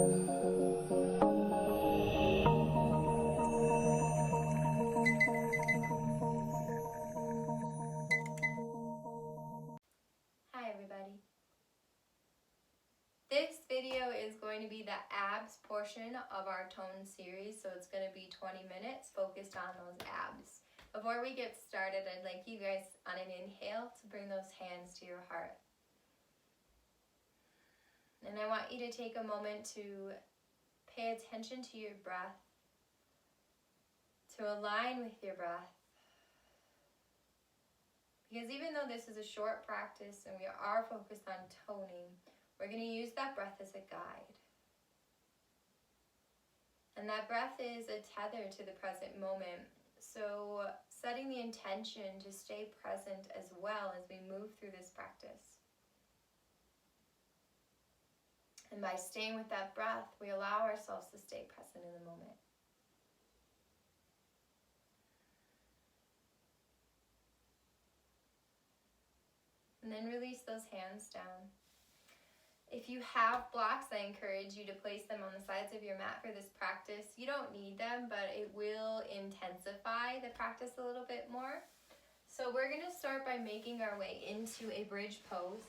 Hi everybody. This video is going to be the abs portion of our tone series, so it's going to be 20 minutes focused on those abs. Before we get started, I'd like you guys on an inhale to bring those hands to your heart. And I want you to take a moment to pay attention to your breath, to align with your breath. Because even though this is a short practice and we are focused on toning, we're going to use that breath as a guide. And that breath is a tether to the present moment. So setting the intention to stay present as well as we move through this practice. And by staying with that breath, we allow ourselves to stay present in the moment. And then release those hands down. If you have blocks, I encourage you to place them on the sides of your mat for this practice. You don't need them, but it will intensify the practice a little bit more. So we're going to start by making our way into a bridge pose.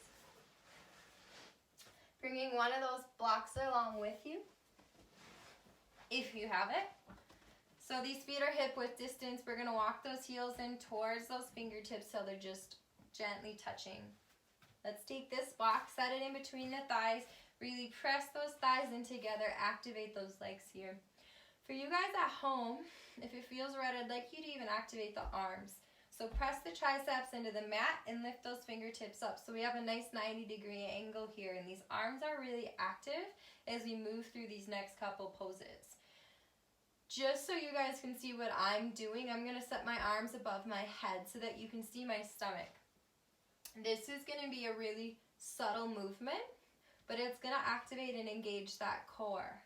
Bringing one of those blocks along with you, if you have it. So these feet are hip width distance. We're going to walk those heels in towards those fingertips so they're just gently touching. Let's take this block, set it in between the thighs, really press those thighs in together, activate those legs here. For you guys at home, if it feels right, I'd like you to even activate the arms. So press the triceps into the mat and lift those fingertips up. So we have a nice 90-degree angle here, and these arms are really active as we move through these next couple poses. Just so you guys can see what I'm doing, I'm going to set my arms above my head so that you can see my stomach. This is going to be a really subtle movement, but it's going to activate and engage that core.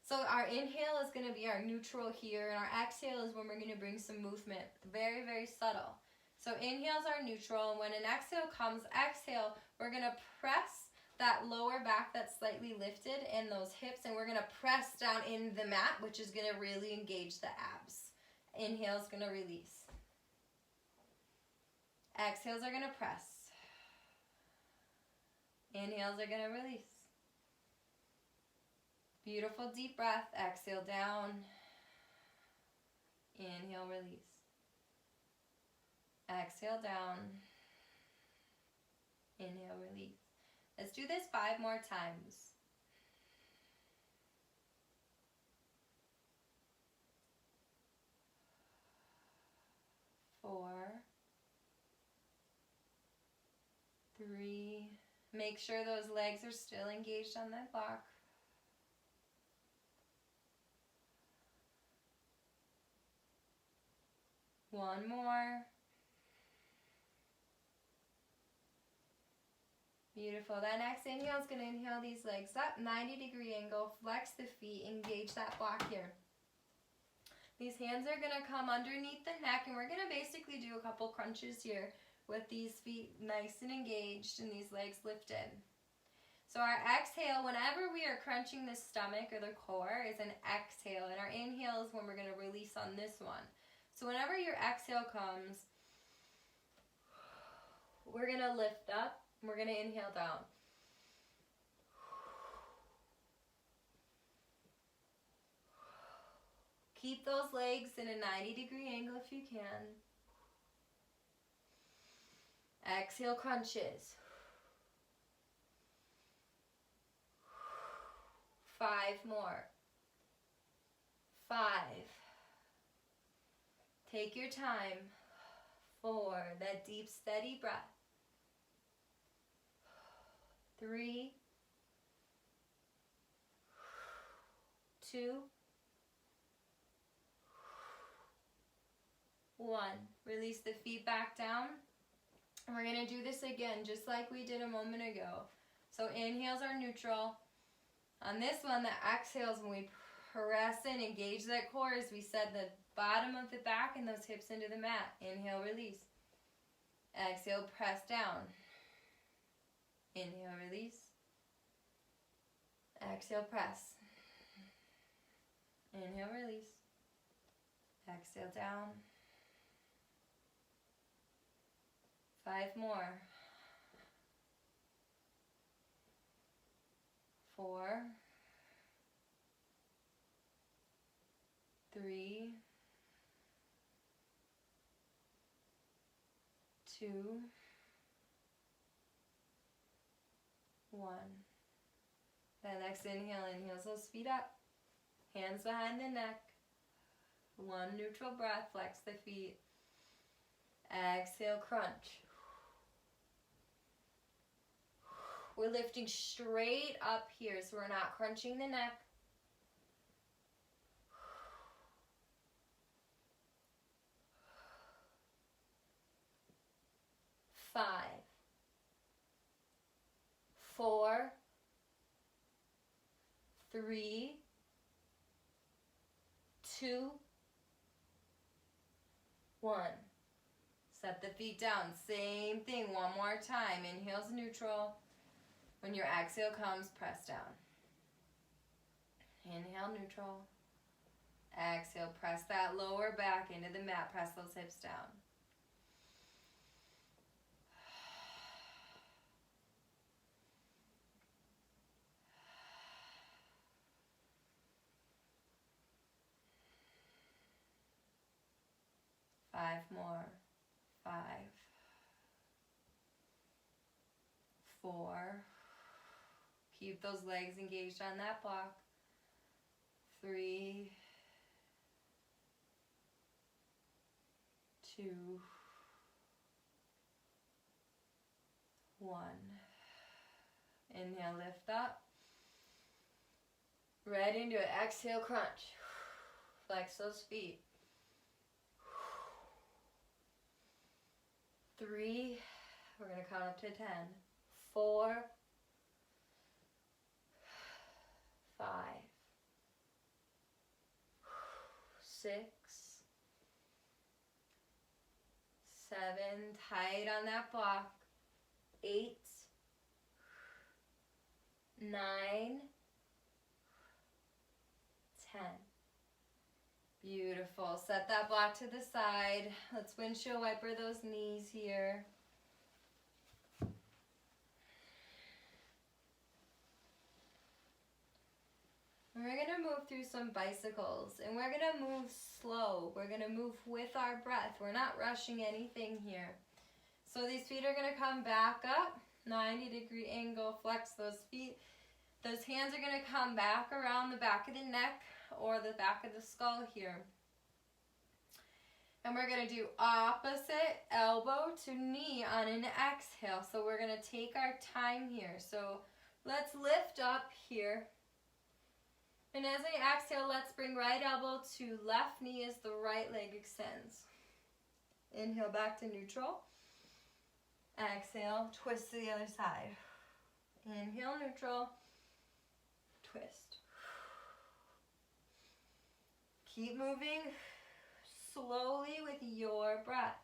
So our inhale is going to be our neutral here, and our exhale is when we're going to bring some movement. Very, very subtle. So inhale's our neutral, and when an exhale comes, exhale, we're going to press that lower back that's slightly lifted and those hips, and we're going to press down in the mat, which is going to really engage the abs. Inhale's going to release. Exhales are going to press. Inhales are going to release. Beautiful deep breath. Exhale down. Inhale, release. Exhale down. Inhale, release. Let's do this 5 more times. 4, 3. Make sure those legs are still engaged on that block. 1 more. Beautiful. That next inhale is going to inhale these legs up, 90-degree angle, flex the feet, engage that block here. These hands are going to come underneath the neck, and we're going to basically do a couple crunches here with these feet nice and engaged and these legs lifted. So our exhale, whenever we are crunching the stomach or the core, is an exhale, and our inhale is when we're going to release on this one. So whenever your exhale comes, we're going to lift up, and we're going to inhale down. Keep those legs in a 90-degree angle if you can. Exhale, crunches. 5 more. 5. Take your time. 4. That deep, steady breath. 3. 2. 1. Release the feet back down. And we're going to do this again, just like we did a moment ago. So inhales are neutral. On this one, the exhales, when we press in, engage that core, as we said, the bottom of the back and those hips into the mat. Inhale, release. Exhale, press down. Inhale, release. Exhale, press. Inhale, release. Exhale, down. 5 more. 4, 3, 2, 1. Then next inhale, inhale those feet up. Hands behind the neck. 1 neutral breath, flex the feet. Exhale, crunch. We're lifting straight up here, so we're not crunching the neck. 5, 4, 3, 2, 1. Set the feet down. Same thing, one more time. Inhale's neutral. When your exhale comes, press down. Inhale, neutral. Exhale, press that lower back into the mat. Press those hips down. Five more. 5, 4. Keep those legs engaged on that block. 3, 2, 1. Inhale, lift up. Right into it. Exhale, crunch. Flex those feet. 3, we're going to count up to 10. 4, 5, 6, 7, tight on that block. 8, 9, 10. Beautiful. Set that block to the side. Let's windshield wiper those knees here. And we're going to move through some bicycles, and we're going to move slow. We're going to move with our breath. We're not rushing anything here. So these feet are going to come back up, 90-degree angle, flex those feet. Those hands are going to come back around the back of the neck or the back of the skull here. And we're going to do opposite elbow to knee on an exhale. So we're going to take our time here. So let's lift up here. And as I exhale, let's bring right elbow to left knee as the right leg extends. Inhale back to neutral. Exhale, twist to the other side. Inhale, neutral. Twist. Keep moving slowly with your breath.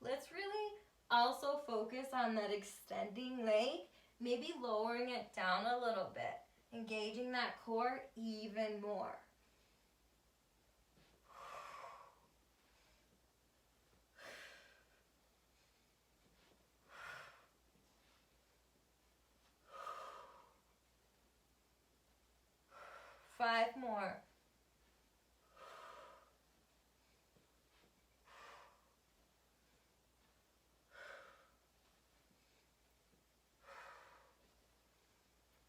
Let's really also focus on that extending leg, maybe lowering it down a little bit, engaging that core even more. Five more.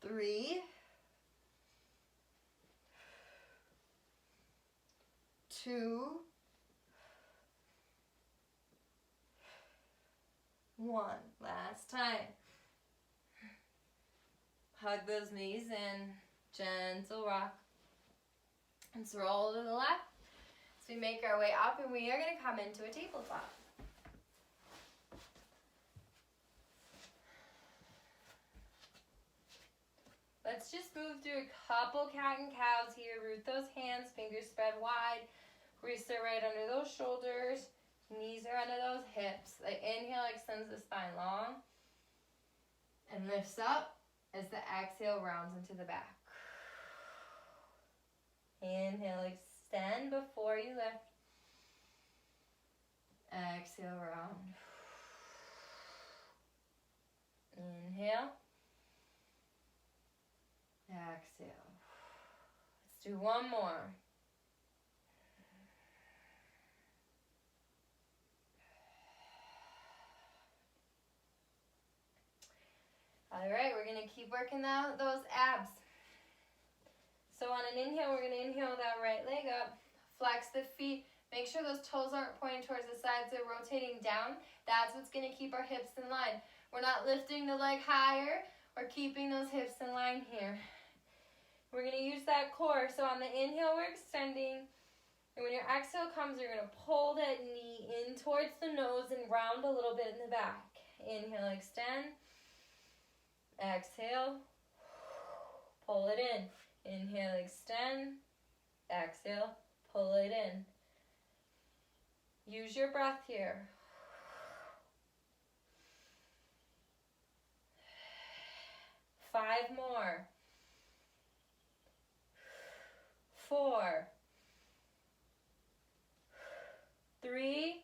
3, 2, 1. Last time. Hug those knees in. Gentle rock. Let's roll to the left. So we make our way up, and we are going to come into a tabletop. Let's just move through a couple cat and cows here. Root those hands, fingers spread wide. Wrists are right under those shoulders. Knees are under those hips. The inhale extends the spine long. And lifts up as the exhale rounds into the back. Inhale, extend before you lift. Exhale, round. Inhale. Exhale. Let's do one more. All right, we're going to keep working out those abs. So on an inhale, we're going to inhale that right leg up, flex the feet, make sure those toes aren't pointing towards the sides, they're rotating down. That's what's going to keep our hips in line. We're not lifting the leg higher or keeping those hips in line here. We're going to use that core. So on the inhale, we're extending. And when your exhale comes, you're going to pull that knee in towards the nose and round a little bit in the back. Inhale, extend. Exhale. Pull it in. Inhale, extend. Exhale, pull it in. Use your breath here. Five more. 4, 3,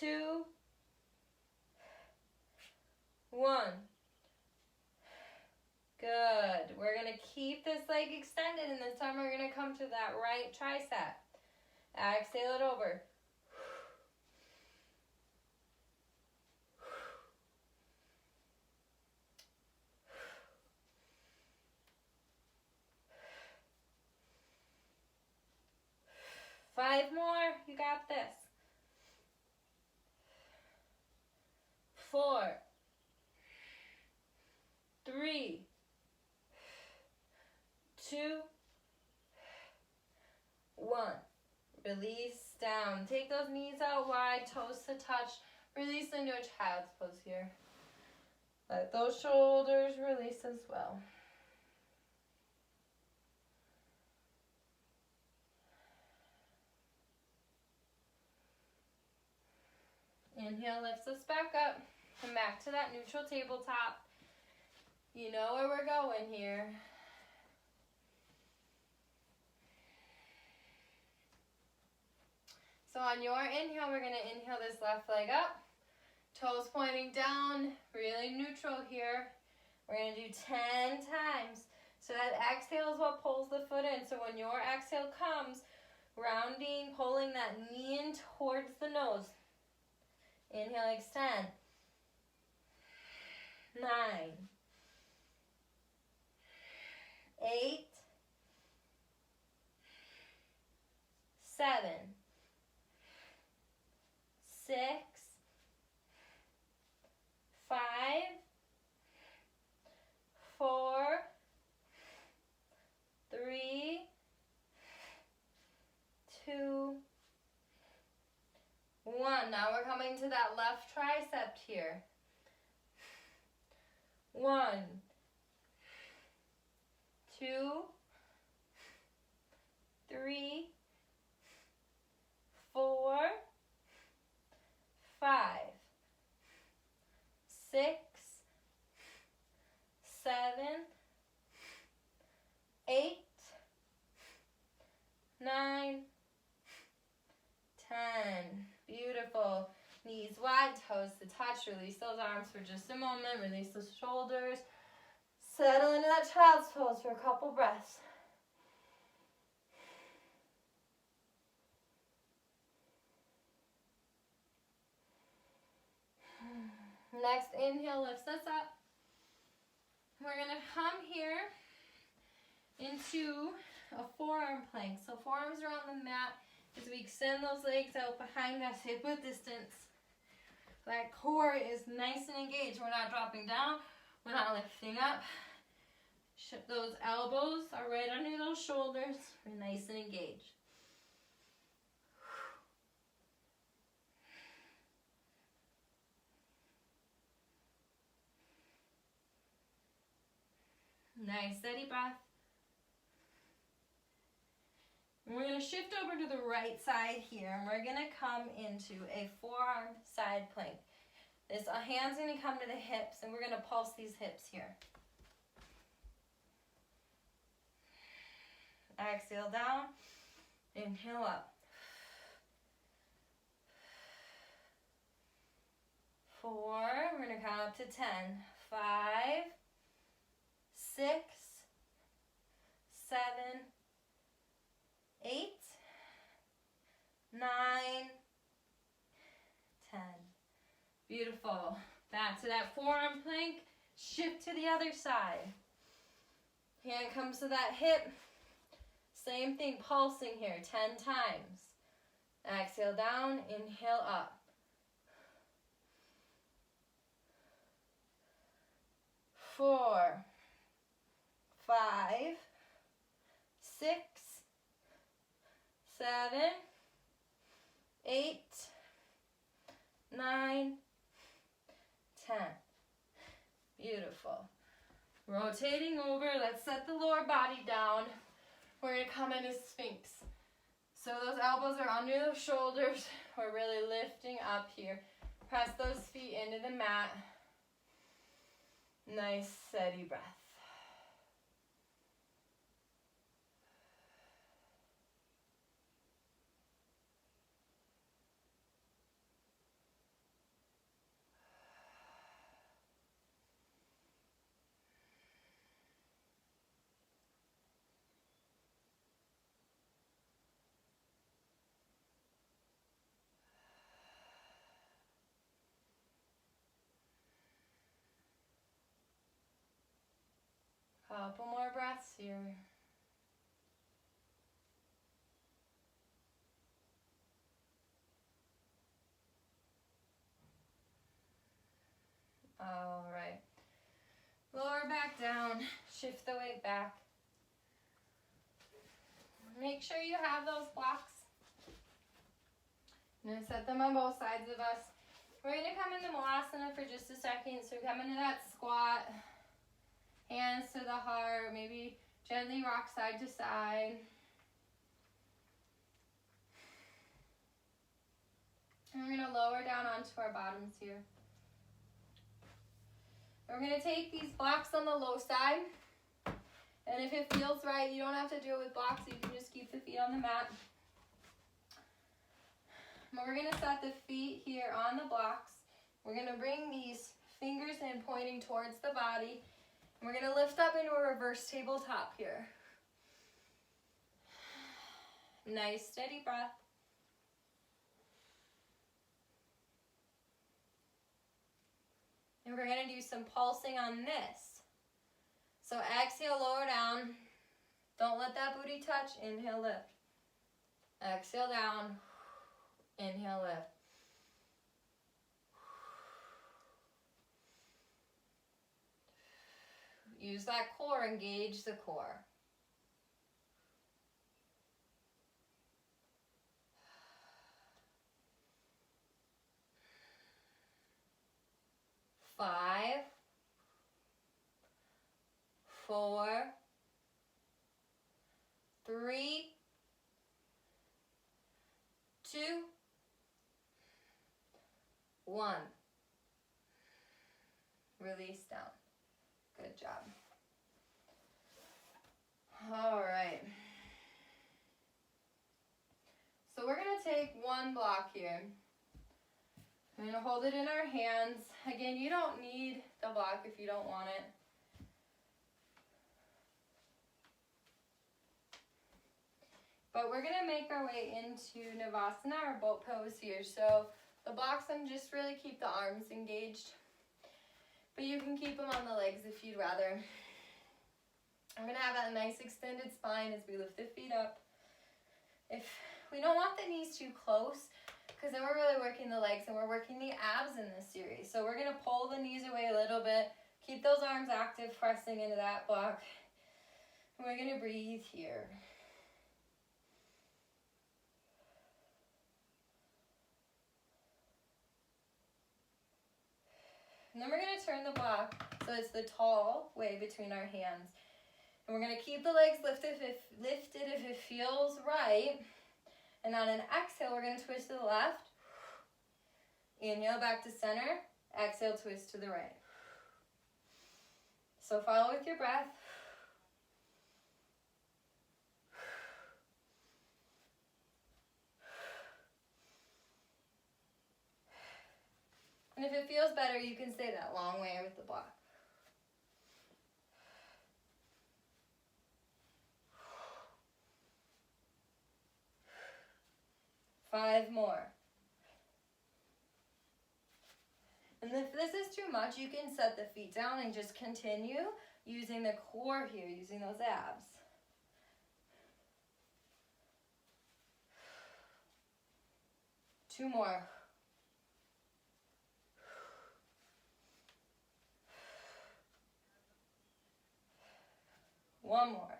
2, 1. Good. We're going to keep this leg extended, and this time we're going to come to that right tricep. Exhale it over. Five more. You got this. 4, 3, 2, 1. Release down. Take those knees out wide, toes to touch. Release into a child's pose here. Let those shoulders release as well. Inhale lifts us back up. Come back to that neutral tabletop. You know where we're going here. So on your inhale, we're going to inhale this left leg up. Toes pointing down, really neutral here. We're going to do 10 times. So that exhale is what pulls the foot in. So when your exhale comes, rounding, pulling that knee in towards the nose. Inhale, extend. 9, 8, 7, 6, 5, 4, 3, 2, 1. Now we're coming to that left tricep here. 1, 2, 3, 4, 5, 6, 7, 8, 9, 10. Beautiful. Knees wide, toes to touch. Release those arms for just a moment. Release those shoulders. Settle into that child's pose for a couple breaths. Next inhale lifts us up. We're going to come here into a forearm plank. So forearms are on the mat as we extend those legs out behind us, hip width distance. That core is nice and engaged. We're not dropping down. We're not lifting up. Those elbows are right under those shoulders. We're nice and engaged. Nice, steady breath. And we're going to shift over to the right side here, and we're going to come into a forearm side plank. This hand's gonna come to the hips, and we're gonna pulse these hips here. Exhale down, inhale up. 4, we're gonna count up to 10. 5, 6, 7, 8, 9, 10. Beautiful. Back to that forearm plank. Shift to the other side. Hand comes to that hip. Same thing, pulsing here 10 times. Exhale down, inhale up. 4, 5, 6, 7, 8, 9, 10. Beautiful. Rotating over, let's set the lower body down. We're gonna come into Sphinx. So those elbows are under the shoulders. We're really lifting up here. Press those feet into the mat. Nice, steady breath. Couple more breaths here. All right. Lower back down. Shift the weight back. Make sure you have those blocks. I'm going to set them on both sides of us. We're going to come into Navasana for just a second. So come into that squat. Hands to the heart, maybe gently rock side to side. And we're going to lower down onto our bottoms here. We're going to take these blocks on the low side. And if it feels right, you don't have to do it with blocks. You can just keep the feet on the mat. But we're going to set the feet here on the blocks. We're going to bring these fingers in, pointing towards the body. We're going to lift up into a reverse tabletop here. Nice, steady breath. And we're going to do some pulsing on this. So exhale, lower down. Don't let that booty touch. Inhale, lift. Exhale down. Inhale, lift. Use that core, engage the core. Five, 4, 3, 2, 1. Release down. Good job. All right. So we're going to take one block here. I'm going to hold it in our hands. Again, you don't need the block if you don't want it. But we're going to make our way into Navasana, or boat pose here. So the blocks, I'm just really keep the arms engaged. But you can keep them on the legs if you'd rather. I'm going to have that nice extended spine as we lift the feet up. If we don't want the knees too close, because then we're really working the legs and we're working the abs in this series. So we're going to pull the knees away a little bit. Keep those arms active, pressing into that block. And we're going to breathe here. And then we're going to turn the block so it's the tall way between our hands. And we're going to keep the legs lifted if it feels right. And on an exhale, we're going to twist to the left. Inhale back to center. Exhale, twist to the right. So follow with your breath. And if it feels better, you can stay that long way with the block. Five more. And if this is too much, you can set the feet down and just continue using the core here, using those abs. Two more. One more.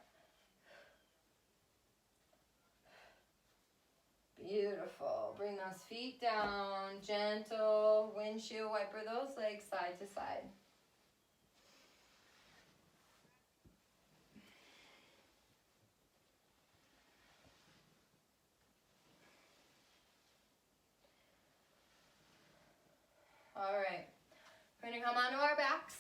Beautiful. Bring those feet down, gentle, windshield wiper those legs side to side. All right, we're gonna come onto our backs.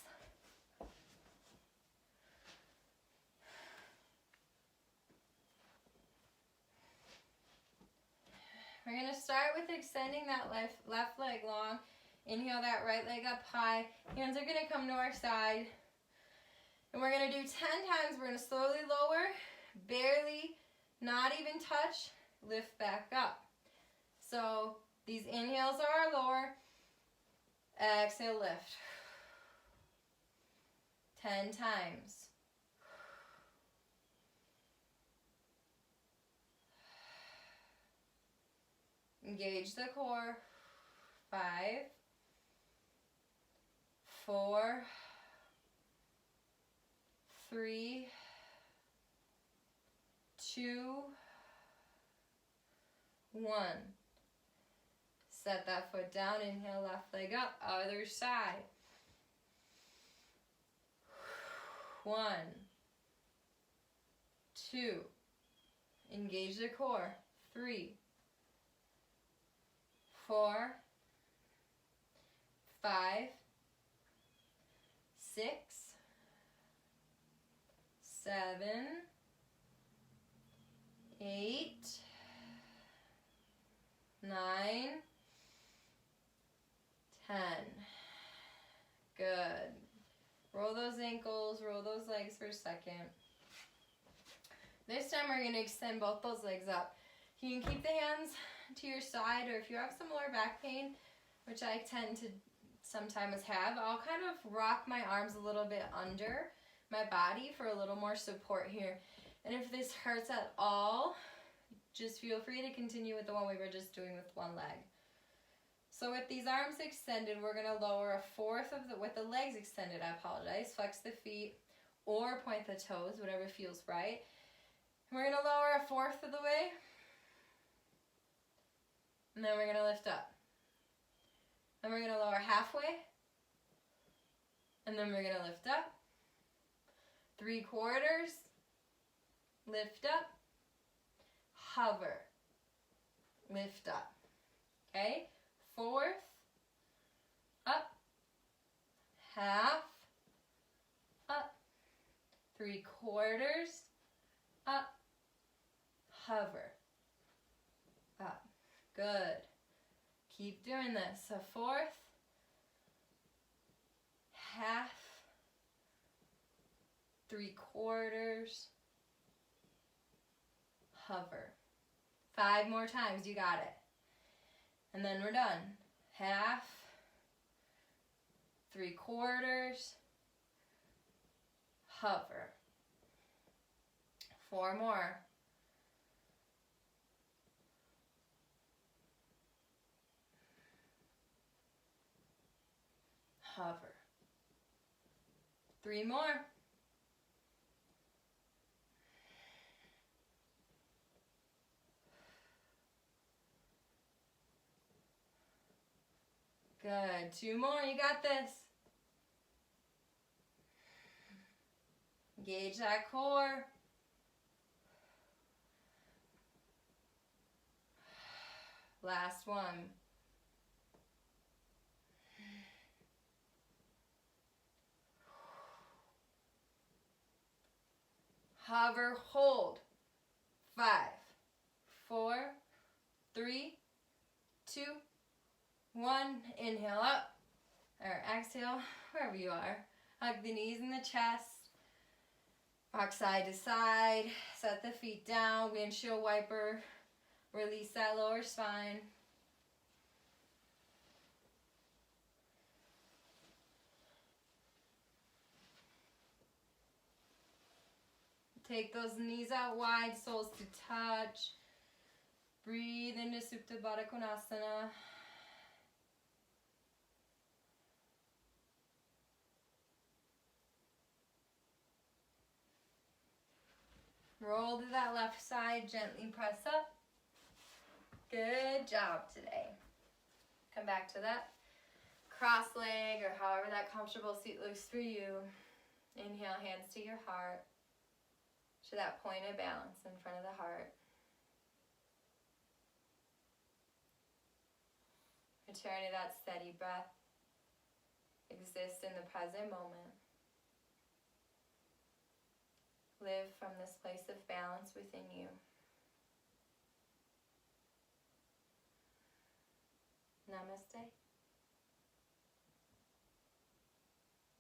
We're gonna start with extending that left leg long. Inhale that right leg up high. Hands are gonna come to our side. And we're gonna do 10 times. We're gonna slowly lower, barely, not even touch, lift back up. So these inhales are our lower. Exhale, lift. 10 times. Engage the core. 5, 4, 3, 2, 1. Set that foot down. Inhale, left leg up. Other side. 1, 2. Engage the core. 3, 4, 5, 6, 7, 8, 9, 10. Good. Roll those ankles, roll those legs for a second. This time we're going to extend both those legs up. You can keep the hands to your side, or if you have some lower back pain, which I tend to sometimes have, I'll kind of rock my arms a little bit under my body for a little more support here. And if this hurts at all, just feel free to continue with the one we were just doing with one leg. So with these arms extended, we're going to lower a fourth of with the legs extended, I apologize. Flex the feet or point the toes, whatever feels right. And we're going to lower a fourth of the way. And then we're going to lift up. Then we're going to lower halfway. And then we're going to lift up. 3/4. Lift up. Hover. Lift up. Okay? Fourth. Up. Half. Up. 3/4. Up. Hover. Up. Good. Keep doing this. A fourth, half, 3/4, hover. 5 more times. You got it. And then we're done. Half, 3/4, hover. 4 more. Hover. 3 more. Good. 2 more. You got this. Engage that core. Last one. Hover, hold. 5, 4, 3, 2, 1. Inhale up. Or exhale, wherever you are. Hug the knees and the chest. Rock side to side. Set the feet down. Windshield wiper. Release that lower spine. Take those knees out wide, soles to touch. Breathe into Supta Baddha Konasana. Roll to that left side, gently press up. Good job today. Come back to that cross leg or however that comfortable seat looks for you. Inhale, hands to your heart. To that point of balance in front of the heart. Return to that steady breath. Exist in the present moment. Live from this place of balance within you. Namaste.